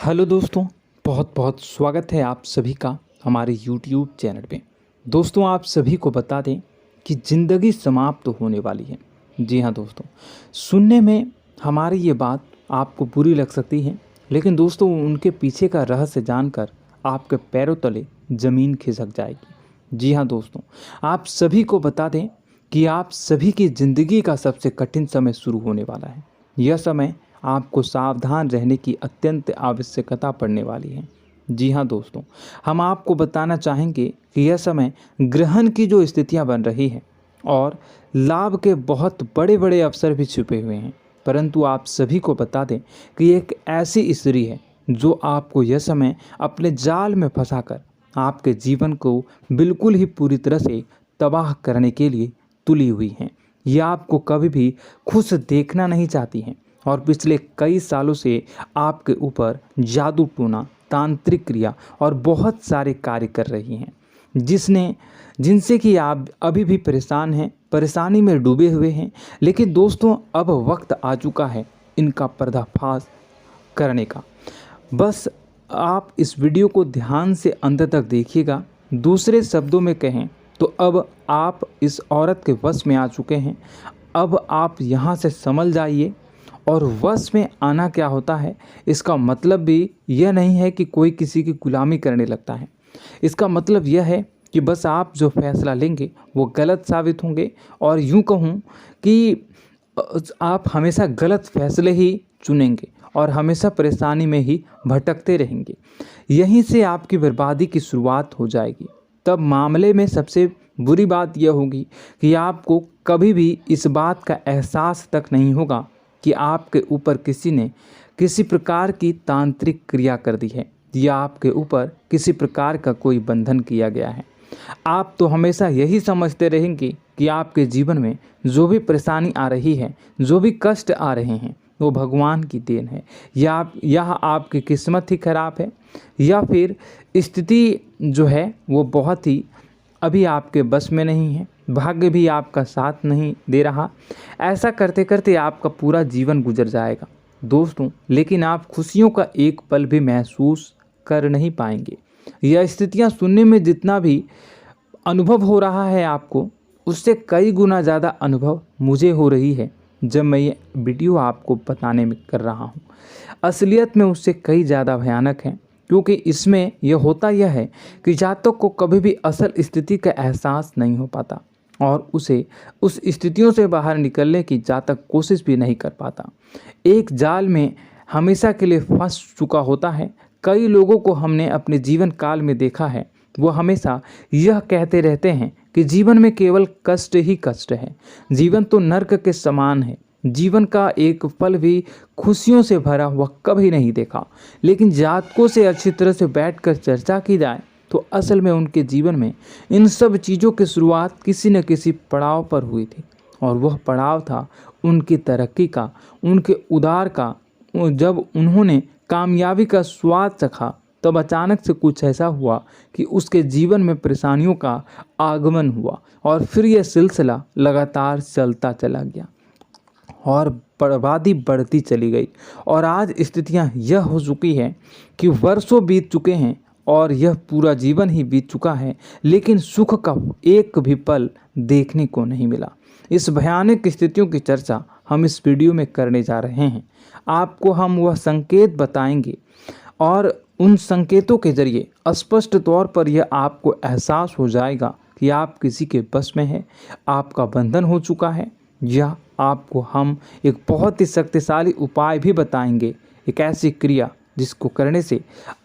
Hello दोस्तों, बहुत बहुत स्वागत है आप सभी का हमारे YouTube चैनल पे। दोस्तों, आप सभी को बता दें कि ज़िंदगी समाप्त होने वाली है। जी हाँ दोस्तों, सुनने में हमारी ये बात आपको बुरी लग सकती है, लेकिन दोस्तों उनके पीछे का रहस्य जानकर आपके पैरों तले ज़मीन खिसक जाएगी। जी हाँ दोस्तों, आप सभी को बता दें कि आप सभी की ज़िंदगी का सबसे कठिन समय शुरू होने वाला है। यह समय आपको सावधान रहने की अत्यंत आवश्यकता पड़ने वाली है। जी हाँ दोस्तों, हम आपको बताना चाहेंगे कि यह समय ग्रहण की जो स्थितियां बन रही है और लाभ के बहुत बड़े बड़े अवसर भी छुपे हुए हैं, परंतु आप सभी को बता दें कि एक ऐसी स्त्री है जो आपको यह समय अपने जाल में फंसाकर आपके जीवन को बिल्कुल ही पूरी तरह से तबाह करने के लिए तुली हुई हैं। यह आपको कभी भी खुश देखना नहीं चाहती हैं और पिछले कई सालों से आपके ऊपर जादू टोना, तांत्रिक क्रिया और बहुत सारे कार्य कर रही हैं, जिनसे कि आप अभी भी परेशान हैं, परेशानी में डूबे हुए हैं। लेकिन दोस्तों, अब वक्त आ चुका है इनका पर्दाफाश करने का। बस आप इस वीडियो को ध्यान से अंत तक देखिएगा। दूसरे शब्दों में कहें तो अब आप इस औरत के वश में आ चुके हैं। अब आप यहाँ से संभल जाइए। और वश में आना क्या होता है, इसका मतलब भी यह नहीं है कि कोई किसी की गुलामी करने लगता है। इसका मतलब यह है कि बस आप जो फैसला लेंगे वो गलत साबित होंगे, और यूं कहूं कि आप हमेशा गलत फैसले ही चुनेंगे और हमेशा परेशानी में ही भटकते रहेंगे। यहीं से आपकी बर्बादी की शुरुआत हो जाएगी। तब मामले में सबसे बुरी बात यह होगी कि आपको कभी भी इस बात का एहसास तक नहीं होगा कि आपके ऊपर किसी ने किसी प्रकार की तांत्रिक क्रिया कर दी है या आपके ऊपर किसी प्रकार का कोई बंधन किया गया है। आप तो हमेशा यही समझते रहेंगे कि आपके जीवन में जो भी परेशानी आ रही है, जो भी कष्ट आ रहे हैं, वो भगवान की देन है, या आपकी किस्मत ही खराब है, या फिर स्थिति जो है वो बहुत ही अभी आपके बस में नहीं है, भाग्य भी आपका साथ नहीं दे रहा। ऐसा करते करते आपका पूरा जीवन गुजर जाएगा दोस्तों, लेकिन आप खुशियों का एक पल भी महसूस कर नहीं पाएंगे। यह स्थितियां सुनने में जितना भी अनुभव हो रहा है आपको, उससे कई गुना ज़्यादा अनुभव मुझे हो रही है जब मैं ये वीडियो आपको बताने में कर रहा हूँ। असलियत में उससे कई ज़्यादा भयानक है, क्योंकि इसमें यह होता यह है कि जातक को कभी भी असल स्थिति का एहसास नहीं हो पाता और उसे उस स्थितियों से बाहर निकलने की जातक कोशिश भी नहीं कर पाता। एक जाल में हमेशा के लिए फंस चुका होता है। कई लोगों को हमने अपने जीवन काल में देखा है, वो हमेशा यह कहते रहते हैं कि जीवन में केवल कष्ट ही कष्ट है, जीवन तो नर्क के समान है, जीवन का एक पल भी खुशियों से भरा हुआ कभी नहीं देखा। लेकिन जातकों से अच्छी तरह से बैठकर चर्चा की जाए तो असल में उनके जीवन में इन सब चीज़ों की शुरुआत किसी न किसी पड़ाव पर हुई थी, और वह पड़ाव था उनकी तरक्की का, उनके उदार का। जब उन्होंने कामयाबी का स्वाद चखा, तब अचानक से कुछ ऐसा हुआ कि उसके जीवन में परेशानियों का आगमन हुआ, और फिर यह सिलसिला लगातार चलता चला गया और बर्बादी बढ़ती चली गई। और आज स्थितियां यह हो चुकी है कि वर्षों बीत चुके हैं और यह पूरा जीवन ही बीत चुका है, लेकिन सुख का एक भी पल देखने को नहीं मिला। इस भयानक स्थितियों की चर्चा हम इस वीडियो में करने जा रहे हैं। आपको हम वह संकेत बताएंगे और उन संकेतों के जरिए स्पष्ट तौर पर यह आपको एहसास हो जाएगा कि आप किसी के बस में हैं, आपका बंधन हो चुका है, या आपको हम एक बहुत ही शक्तिशाली उपाय भी बताएंगे, एक ऐसी क्रिया जिसको करने से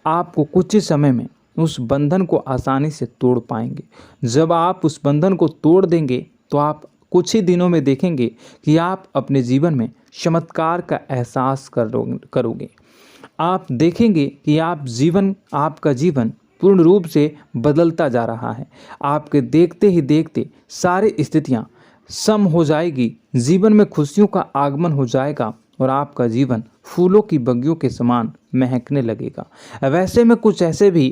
आपको कुछ ही समय में उस बंधन को आसानी से तोड़ पाएंगे। जब आप उस बंधन को तोड़ देंगे तो आप कुछ ही दिनों में देखेंगे कि आप अपने जीवन में चमत्कार का एहसास करोगे। आप देखेंगे कि आपका जीवन पूर्ण रूप से बदलता जा रहा है। आपके देखते ही देखते सारी स्थितियां सम हो जाएगी, जीवन में खुशियों का आगमन हो जाएगा और आपका जीवन फूलों की बगियों के समान महकने लगेगा। वैसे में कुछ ऐसे भी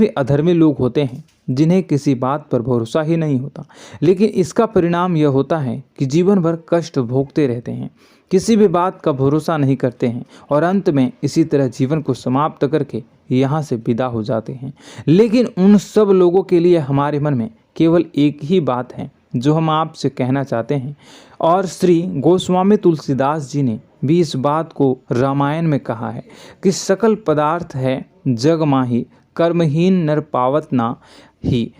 अधर्मी लोग होते हैं जिन्हें किसी बात पर भरोसा ही नहीं होता, लेकिन इसका परिणाम यह होता है कि जीवन भर कष्ट भोगते रहते हैं, किसी भी बात का भरोसा नहीं करते हैं और अंत में इसी तरह जीवन को समाप्त करके यहाँ से विदा हो जाते हैं। लेकिन उन सब लोगों के लिए हमारे मन में केवल एक ही बात है जो हम आपसे कहना चाहते हैं, और श्री गोस्वामी तुलसीदास जी ने भी इस बात को रामायण में कहा है कि सकल पदार्थ है जग माही, कर्महीन नर पावत ना ही।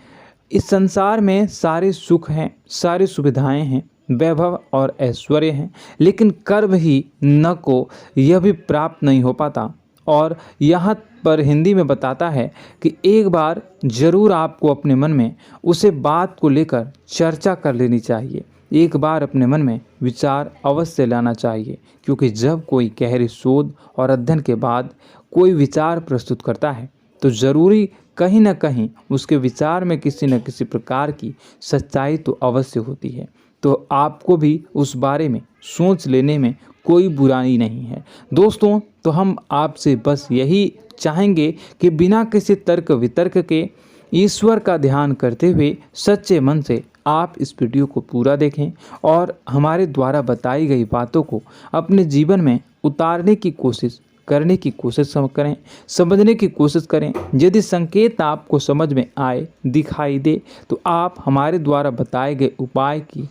इस संसार में सारे सुख हैं, सारी सुविधाएं हैं, वैभव और ऐश्वर्य हैं, लेकिन कर्म ही न को यह भी प्राप्त नहीं हो पाता। और यहाँ पर हिंदी में बताता है कि एक बार जरूर आपको अपने मन में उसे बात को लेकर चर्चा कर लेनी चाहिए, एक बार अपने मन में विचार अवश्य लाना चाहिए, क्योंकि जब कोई गहरी शोध और अध्ययन के बाद कोई विचार प्रस्तुत करता है तो ज़रूरी कहीं न कहीं उसके विचार में किसी न किसी प्रकार की सच्चाई तो अवश्य होती है। तो आपको भी उस बारे में सोच लेने में कोई बुराई नहीं है। दोस्तों, तो हम आपसे बस यही चाहेंगे कि बिना किसी तर्क वितर्क के ईश्वर का ध्यान करते हुए सच्चे मन से आप इस वीडियो को पूरा देखें और हमारे द्वारा बताई गई बातों को अपने जीवन में उतारने की कोशिश करने की कोशिश करें, समझने की कोशिश करें। यदि संकेत आपको समझ में आए, दिखाई दे, तो आप हमारे द्वारा बताए गए उपाय की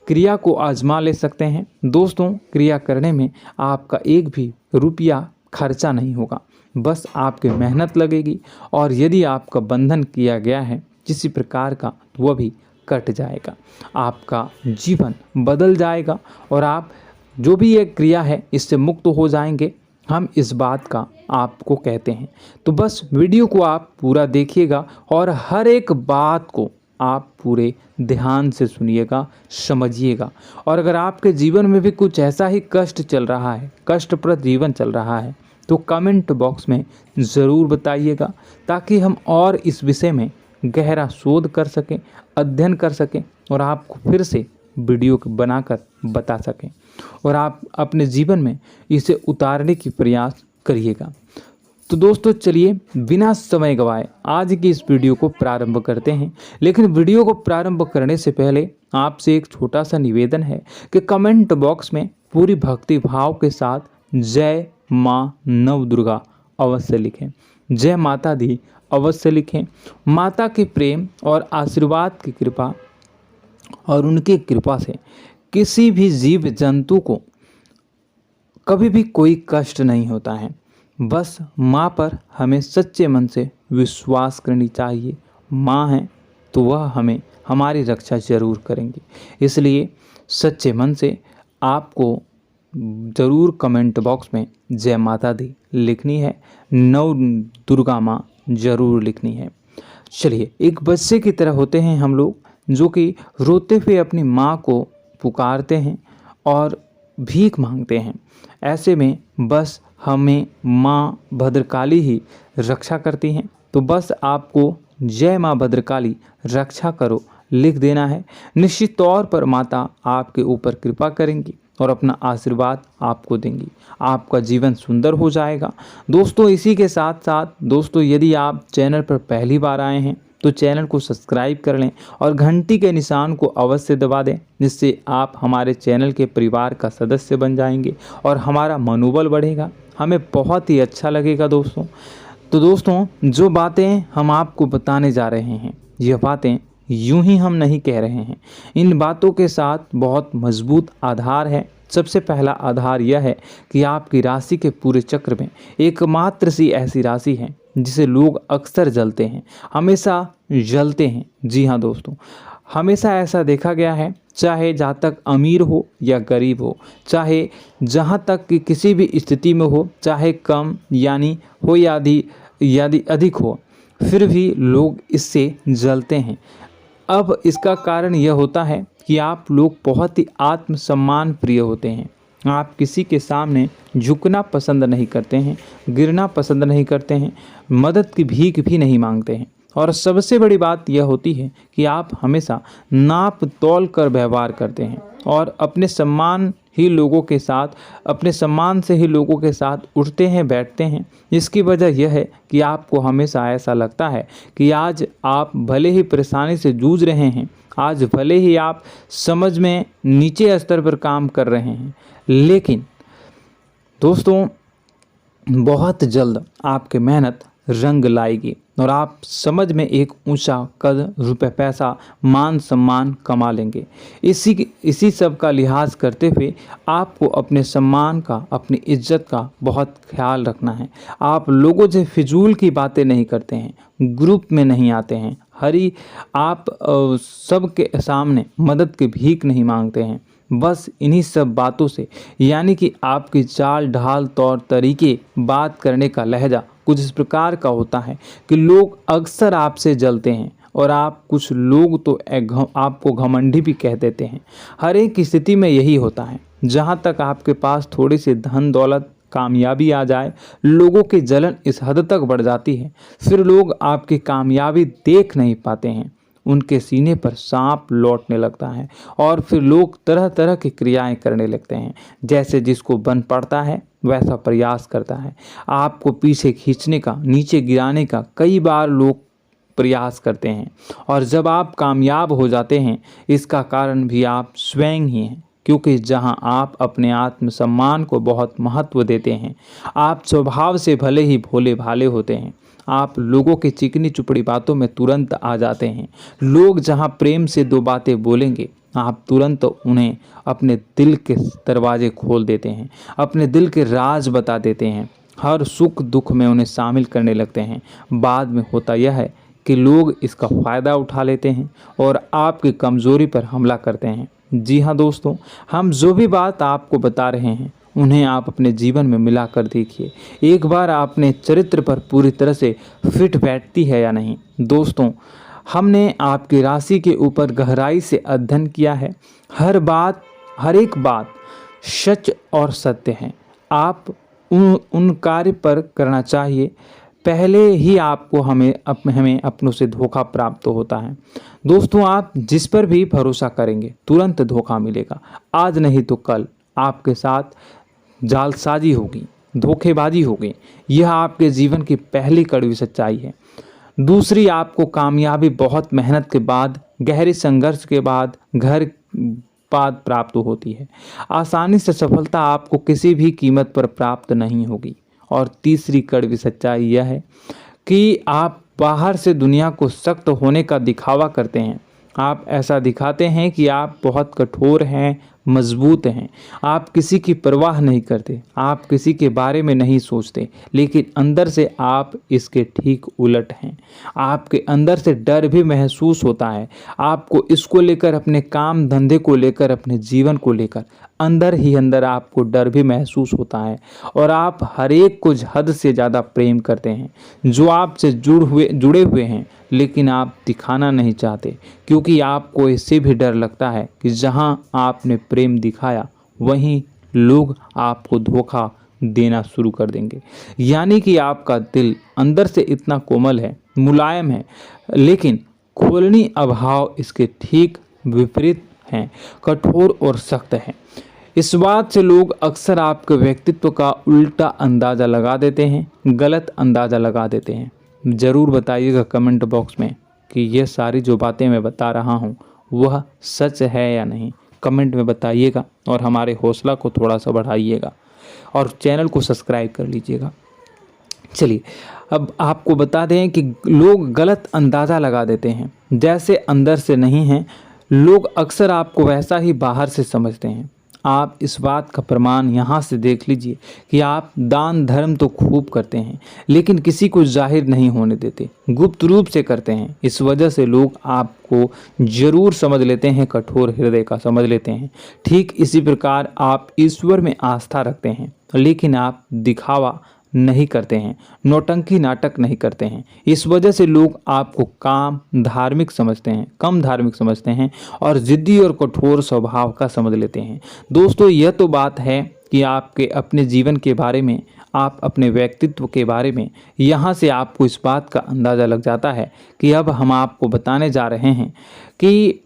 क्रिया को आजमा ले सकते हैं। दोस्तों, क्रिया करने में आपका एक भी रुपया खर्चा नहीं होगा, बस आपकी मेहनत लगेगी, और यदि आपका बंधन किया गया है किसी प्रकार का तो वह भी कट जाएगा, आपका जीवन बदल जाएगा और आप जो भी ये क्रिया है इससे मुक्त हो जाएंगे। हम इस बात का आपको कहते हैं। तो बस वीडियो को आप पूरा देखिएगा और हर एक बात को आप पूरे ध्यान से सुनिएगा, समझिएगा। और अगर आपके जीवन में भी कुछ ऐसा ही कष्ट चल रहा है, कष्टप्रद जीवन चल रहा है, तो कमेंट बॉक्स में ज़रूर बताइएगा, ताकि हम और इस विषय में गहरा शोध कर सकें, अध्ययन कर सकें और आपको फिर से वीडियो बनाकर बता सकें और आप अपने जीवन में इसे उतारने की प्रयास करिएगा। तो दोस्तों, चलिए बिना समय गवाए आज की इस वीडियो को प्रारंभ करते हैं। लेकिन वीडियो को प्रारंभ करने से पहले आपसे एक छोटा सा निवेदन है कि कमेंट बॉक्स में पूरी भक्ति भाव के साथ जय माँ नव दुर्गा अवश्य लिखें, जय माता दी अवश्य लिखें। माता के प्रेम और आशीर्वाद की कृपा और उनकी कृपा से किसी भी जीव जंतु को कभी भी कोई कष्ट नहीं होता है। बस माँ पर हमें सच्चे मन से विश्वास करनी चाहिए। माँ है तो वह हमें हमारी रक्षा जरूर करेंगी, इसलिए सच्चे मन से आपको ज़रूर कमेंट बॉक्स में जय माता दी लिखनी है, नव दुर्गा माँ जरूर लिखनी है। चलिए, एक बच्चे की तरह होते हैं हम लोग, जो कि रोते हुए अपनी माँ को पुकारते हैं और भीख मांगते हैं। ऐसे में बस हमें माँ भद्रकाली ही रक्षा करती हैं। तो बस आपको जय माँ भद्रकाली रक्षा करो लिख देना है। निश्चित तौर पर माता आपके ऊपर कृपा करेंगी और अपना आशीर्वाद आपको देंगी, आपका जीवन सुंदर हो जाएगा। दोस्तों, इसी के साथ साथ दोस्तों, यदि आप चैनल पर पहली बार आए हैं तो चैनल को सब्सक्राइब कर लें और घंटी के निशान को अवश्य दबा दें, जिससे आप हमारे चैनल के परिवार का सदस्य बन जाएंगे और हमारा मनोबल बढ़ेगा, हमें बहुत ही अच्छा लगेगा दोस्तों। तो दोस्तों, जो बातें हम आपको बताने जा रहे हैं, यह बातें यूं ही हम नहीं कह रहे हैं, इन बातों के साथ बहुत मजबूत आधार है। सबसे पहला आधार यह है कि आपकी राशि के पूरे चक्र में एकमात्र सी ऐसी राशि है जिसे लोग अक्सर जलते हैं, हमेशा जलते हैं। जी हाँ दोस्तों, हमेशा ऐसा देखा गया है, चाहे जहाँ तक अमीर हो या गरीब हो, चाहे जहाँ तक कि किसी भी स्थिति में हो, चाहे कम यानी हो या अधिक हो, फिर भी लोग इससे जलते हैं। अब इसका कारण यह होता है कि आप लोग बहुत ही आत्मसम्मान प्रिय होते हैं। आप किसी के सामने झुकना पसंद नहीं करते हैं, गिरना पसंद नहीं करते हैं, मदद की भीख भी नहीं मांगते हैं। और सबसे बड़ी बात यह होती है कि आप हमेशा नाप तोल कर व्यवहार करते हैं और अपने सम्मान ही लोगों के साथ, अपने सम्मान से ही लोगों के साथ उठते हैं, बैठते हैं। इसकी वजह यह है कि आपको हमेशा ऐसा लगता है कि आज आप भले ही परेशानी से जूझ रहे हैं, आज भले ही आप समझ में नीचे स्तर पर काम कर रहे हैं, लेकिन दोस्तों बहुत जल्द आपकी मेहनत रंग लाएगी और आप समझ में एक ऊंचा कद, रुपए, पैसा, मान सम्मान कमा लेंगे। इसी सब का लिहाज करते हुए आपको अपने सम्मान का, अपनी इज्जत का बहुत ख्याल रखना है। आप लोगों से फिजूल की बातें नहीं करते हैं, ग्रुप में नहीं आते हैं, आप सबके सामने मदद की भीख नहीं मांगते हैं। बस इन्हीं सब बातों से, यानी कि आपकी चाल ढाल, तौर तरीके, बात करने का लहजा कुछ इस प्रकार का होता है कि लोग अक्सर आपसे जलते हैं और कुछ लोग तो आपको घमंडी भी कह देते हैं। हर एक स्थिति में यही होता है। जहाँ तक आपके पास थोड़ी सी धन दौलत, कामयाबी आ जाए, लोगों की जलन इस हद तक बढ़ जाती है, फिर लोग आपकी कामयाबी देख नहीं पाते हैं, उनके सीने पर सांप लौटने लगता है और फिर लोग तरह तरह की क्रियाएं करने लगते हैं। जैसे जिसको बन पड़ता है वैसा प्रयास करता है। आपको पीछे खींचने का, नीचे गिराने का कई बार लोग प्रयास करते हैं और जब आप कामयाब हो जाते हैं, इसका कारण भी आप स्वयं ही हैं। क्योंकि जहां आप अपने आत्मसम्मान को बहुत महत्व देते हैं, आप स्वभाव से भले ही भोले भाले होते हैं, आप लोगों की चिकनी चुपड़ी बातों में तुरंत आ जाते हैं। लोग जहां प्रेम से दो बातें बोलेंगे, आप तुरंत उन्हें अपने दिल के दरवाजे खोल देते हैं, अपने दिल के राज बता देते हैं, हर सुख दुख में उन्हें शामिल करने लगते हैं। बाद में होता यह है कि लोग इसका फ़ायदा उठा लेते हैं और आपकी कमज़ोरी पर हमला करते हैं। जी हाँ दोस्तों, हम जो भी बात आपको बता रहे हैं उन्हें आप अपने जीवन में मिलाकर देखिए। एक बार आपने चरित्र पर पूरी तरह से फिट बैठती है या नहीं। दोस्तों, हमने आपकी राशि के ऊपर गहराई से अध्ययन किया है। हर एक बात सच और सत्य है। आप उन कार्य पर करना चाहिए, पहले ही आपको हमें अपनों से धोखा प्राप्त होता है। दोस्तों, आप जिस पर भी भरोसा करेंगे तुरंत धोखा मिलेगा। आज नहीं तो कल आपके साथ जालसाजी होगी, धोखेबाजी होगी। यह आपके जीवन की पहली कड़वी सच्चाई है। दूसरी, आपको कामयाबी बहुत मेहनत के बाद, गहरे संघर्ष के बाद प्राप्त होती है। आसानी से सफलता आपको किसी भी कीमत पर प्राप्त नहीं होगी। और तीसरी कड़वी सच्चाई यह है कि आप बाहर से दुनिया को सख्त होने का दिखावा करते हैं। आप ऐसा दिखाते हैं कि आप बहुत कठोर हैं, मजबूत हैं, आप किसी की परवाह नहीं करते, आप किसी के बारे में नहीं सोचते, लेकिन अंदर से आप इसके ठीक उलट हैं। आपके अंदर से डर भी महसूस होता है। आपको इसको लेकर, अपने काम धंधे को लेकर, अपने जीवन को लेकर अंदर ही अंदर आपको डर भी महसूस होता है और आप हर एक को हद से ज़्यादा प्रेम करते हैं, जो आपसे जुड़े हुए हैं, लेकिन आप दिखाना नहीं चाहते, क्योंकि आपको इससे भी डर लगता है कि जहां आपने प्रेम दिखाया वहीं लोग आपको धोखा देना शुरू कर देंगे। यानी कि आपका दिल अंदर से इतना कोमल है, मुलायम है, लेकिन खोलनी अभाव इसके ठीक विपरीत हैं, कठोर और सख्त है। इस बात से लोग अक्सर आपके व्यक्तित्व का उल्टा अंदाज़ा लगा देते हैं, गलत अंदाज़ा लगा देते हैं। ज़रूर बताइएगा कमेंट बॉक्स में कि ये सारी जो बातें मैं बता रहा हूँ वह सच है या नहीं। कमेंट में बताइएगा और हमारे हौसला को थोड़ा सा बढ़ाइएगा और चैनल को सब्सक्राइब कर लीजिएगा। चलिए, अब आपको बता दें कि लोग गलत अंदाज़ा लगा देते हैं। जैसे अंदर से नहीं हैं, लोग अक्सर आपको वैसा ही बाहर से समझते हैं। आप इस बात का प्रमाण यहाँ से देख लीजिए कि आप दान धर्म तो खूब करते हैं, लेकिन किसी को जाहिर नहीं होने देते, गुप्त रूप से करते हैं। इस वजह से लोग आपको जरूर समझ लेते हैं, कठोर हृदय का समझ लेते हैं। ठीक इसी प्रकार आप ईश्वर में आस्था रखते हैं, लेकिन आप दिखावा नहीं करते हैं, नौटंकी नाटक नहीं करते हैं। इस वजह से लोग आपको कम धार्मिक समझते हैं और जिद्दी और कठोर स्वभाव का समझ लेते हैं। दोस्तों, यह तो बात है कि आपके अपने जीवन के बारे में, आप अपने व्यक्तित्व के बारे में, यहाँ से आपको इस बात का अंदाज़ा लग जाता है कि अब हम आपको बताने जा रहे हैं कि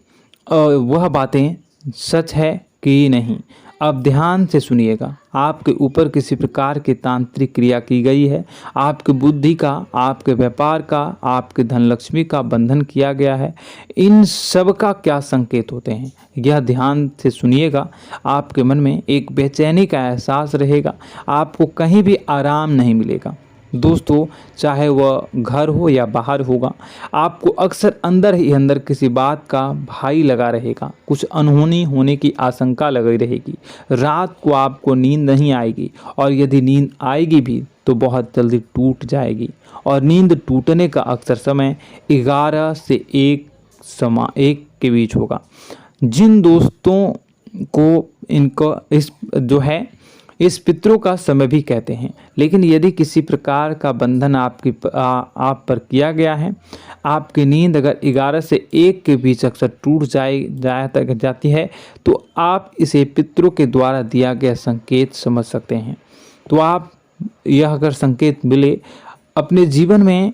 वह बातें सच है कि नहीं। अब ध्यान से सुनिएगा। आपके ऊपर किसी प्रकार की तांत्रिक क्रिया की गई है, आपकी बुद्धि का, आपके व्यापार का, आपके धन लक्ष्मी का बंधन किया गया है। इन सब का क्या संकेत होते हैं, यह ध्यान से सुनिएगा। आपके मन में एक बेचैनी का एहसास रहेगा, आपको कहीं भी आराम नहीं मिलेगा। दोस्तों, चाहे वह घर हो या बाहर होगा, आपको अक्सर अंदर ही अंदर किसी बात का भय लगा रहेगा। कुछ अनहोनी होने की आशंका लगी रहेगी। रात को आपको नींद नहीं आएगी, और यदि नींद आएगी भी तो बहुत जल्दी टूट जाएगी। और नींद टूटने का अक्सर समय 11 से 1 के बीच होगा। जिन दोस्तों को इनको इस पितरों का समय भी कहते हैं। लेकिन यदि किसी प्रकार का बंधन आप पर किया गया है, आपकी नींद अगर 11 से 1 के बीच अक्सर टूट जाती है, तो आप इसे पितरों के द्वारा दिया गया संकेत समझ सकते हैं। तो आप यह अगर संकेत मिले अपने जीवन में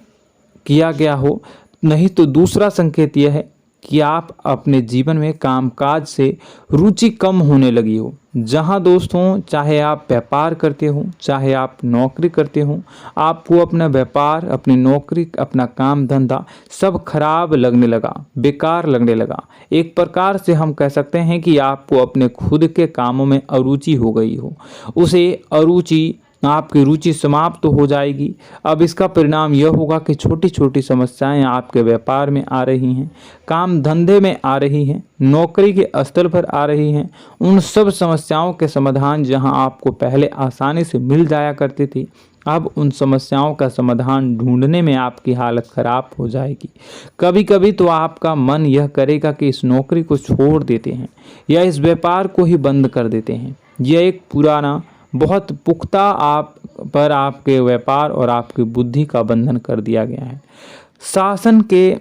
किया गया हो, नहीं तो दूसरा संकेत यह है कि आप अपने जीवन में कामकाज से रुचि कम होने लगी हो। जहां दोस्तों, चाहे आप व्यापार करते हो, चाहे आप नौकरी करते हो, आपको अपना व्यापार, अपनी नौकरी, अपना काम धंधा सब खराब लगने लगा, बेकार लगने लगा। एक प्रकार से हम कह सकते हैं कि आपको अपने खुद के कामों में अरुचि हो गई हो। उसे अरुचि, आपकी रुचि समाप्त हो जाएगी। अब इसका परिणाम यह होगा कि छोटी छोटी समस्याएं आपके व्यापार में आ रही हैं, काम धंधे में आ रही हैं, नौकरी के स्थल पर आ रही हैं। उन सब समस्याओं के समाधान जहां आपको पहले आसानी से मिल जाया करती थी, अब उन समस्याओं का समाधान ढूंढने में आपकी हालत खराब हो जाएगी। कभी कभी तो आपका मन यह करेगा कि इस नौकरी को छोड़ देते हैं या इस व्यापार को ही बंद कर देते हैं। यह एक पुराना, बहुत पुख्ता आप पर आपके व्यापार और आपकी बुद्धि का बंधन कर दिया गया है। शासन के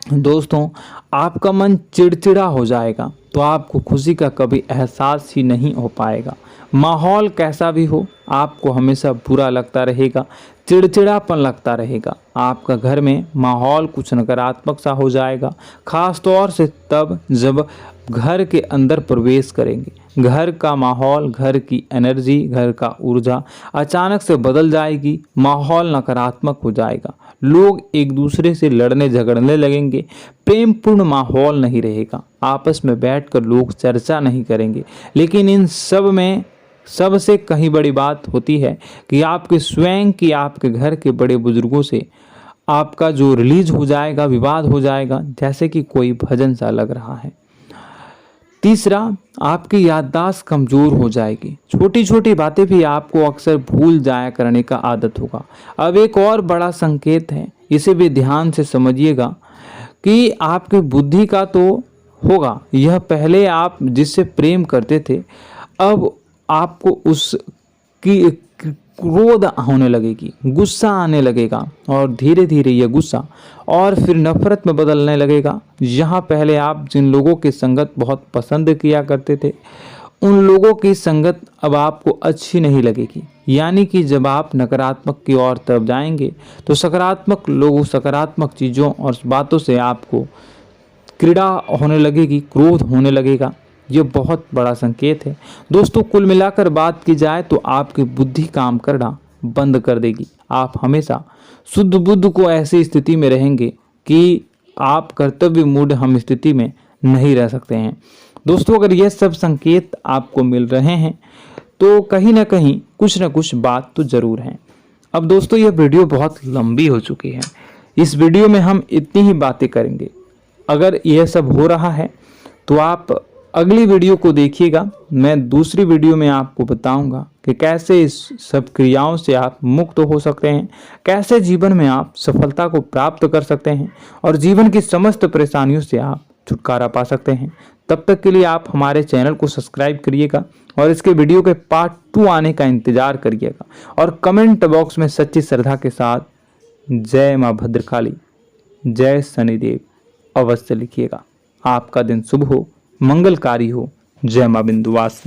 दोस्तों, आपका मन चिड़चिड़ा हो जाएगा, तो आपको खुशी का कभी एहसास ही नहीं हो पाएगा। माहौल कैसा भी हो, आपको हमेशा बुरा लगता रहेगा, चिड़चिड़ापन लगता रहेगा। आपका घर में माहौल कुछ नकारात्मक सा हो जाएगा, खास तौर से तब जब घर के अंदर प्रवेश करेंगे। घर का माहौल, घर की एनर्जी, घर का ऊर्जा अचानक से बदल जाएगी। माहौल नकारात्मक हो जाएगा, लोग एक दूसरे से लड़ने झगड़ने लगेंगे, प्रेम पूर्ण माहौल नहीं रहेगा, आपस में बैठकर लोग चर्चा नहीं करेंगे। लेकिन इन सब में सबसे कहीं बड़ी बात होती है कि आपके स्वयं की, आपके घर के बड़े बुजुर्गों से आपका जो रिलीज हो जाएगा, विवाद हो जाएगा, जैसे कि कोई भजन सा लग रहा है। तीसरा, आपकी याददाश्त कमज़ोर हो जाएगी। छोटी छोटी बातें भी आपको अक्सर भूल जाया करने का आदत होगा। अब एक और बड़ा संकेत है, इसे भी ध्यान से समझिएगा कि आपकी बुद्धि का तो होगा यह, पहले आप जिससे प्रेम करते थे, अब आपको उसकी क्रोध होने लगेगी, गुस्सा आने लगेगा, और धीरे धीरे यह गुस्सा और फिर नफरत में बदलने लगेगा। यहाँ पहले आप जिन लोगों की संगत बहुत पसंद किया करते थे, उन लोगों की संगत अब आपको अच्छी नहीं लगेगी। यानी कि जब आप नकारात्मक की ओर तरफ जाएंगे, तो सकारात्मक लोगों, सकारात्मक चीज़ों और बातों से आपको क्रीड़ा होने लगेगी, क्रोध होने लगेगा। ये बहुत बड़ा संकेत है दोस्तों। कुल मिलाकर बात की जाए तो आपकी बुद्धि काम करना बंद कर देगी। आप हमेशा शुद्ध बुद्ध को ऐसी स्थिति में रहेंगे कि आप कर्तव्य मूढ़ हम स्थिति में नहीं रह सकते हैं। दोस्तों, अगर ये सब संकेत आपको मिल रहे हैं तो कहीं ना कहीं कुछ ना कुछ बात तो ज़रूर है। अब दोस्तों, यह वीडियो बहुत लंबी हो चुकी है। इस वीडियो में हम इतनी ही बातें करेंगे। अगर यह सब हो रहा है तो आप अगली वीडियो को देखिएगा। मैं दूसरी वीडियो में आपको बताऊंगा कि कैसे इस सब क्रियाओं से आप मुक्त हो सकते हैं, कैसे जीवन में आप सफलता को प्राप्त कर सकते हैं और जीवन की समस्त परेशानियों से आप छुटकारा पा सकते हैं। तब तक के लिए आप हमारे चैनल को सब्सक्राइब करिएगा और इसके वीडियो के पार्ट 2 आने का इंतजार करिएगा। और कमेंट बॉक्स में सच्ची श्रद्धा के साथ जय माँ भद्रकाली, जय शनिदेव अवश्य लिखिएगा। आपका दिन शुभ हो, मंगलकारी हो। जय माँ विंध्यवासिनी।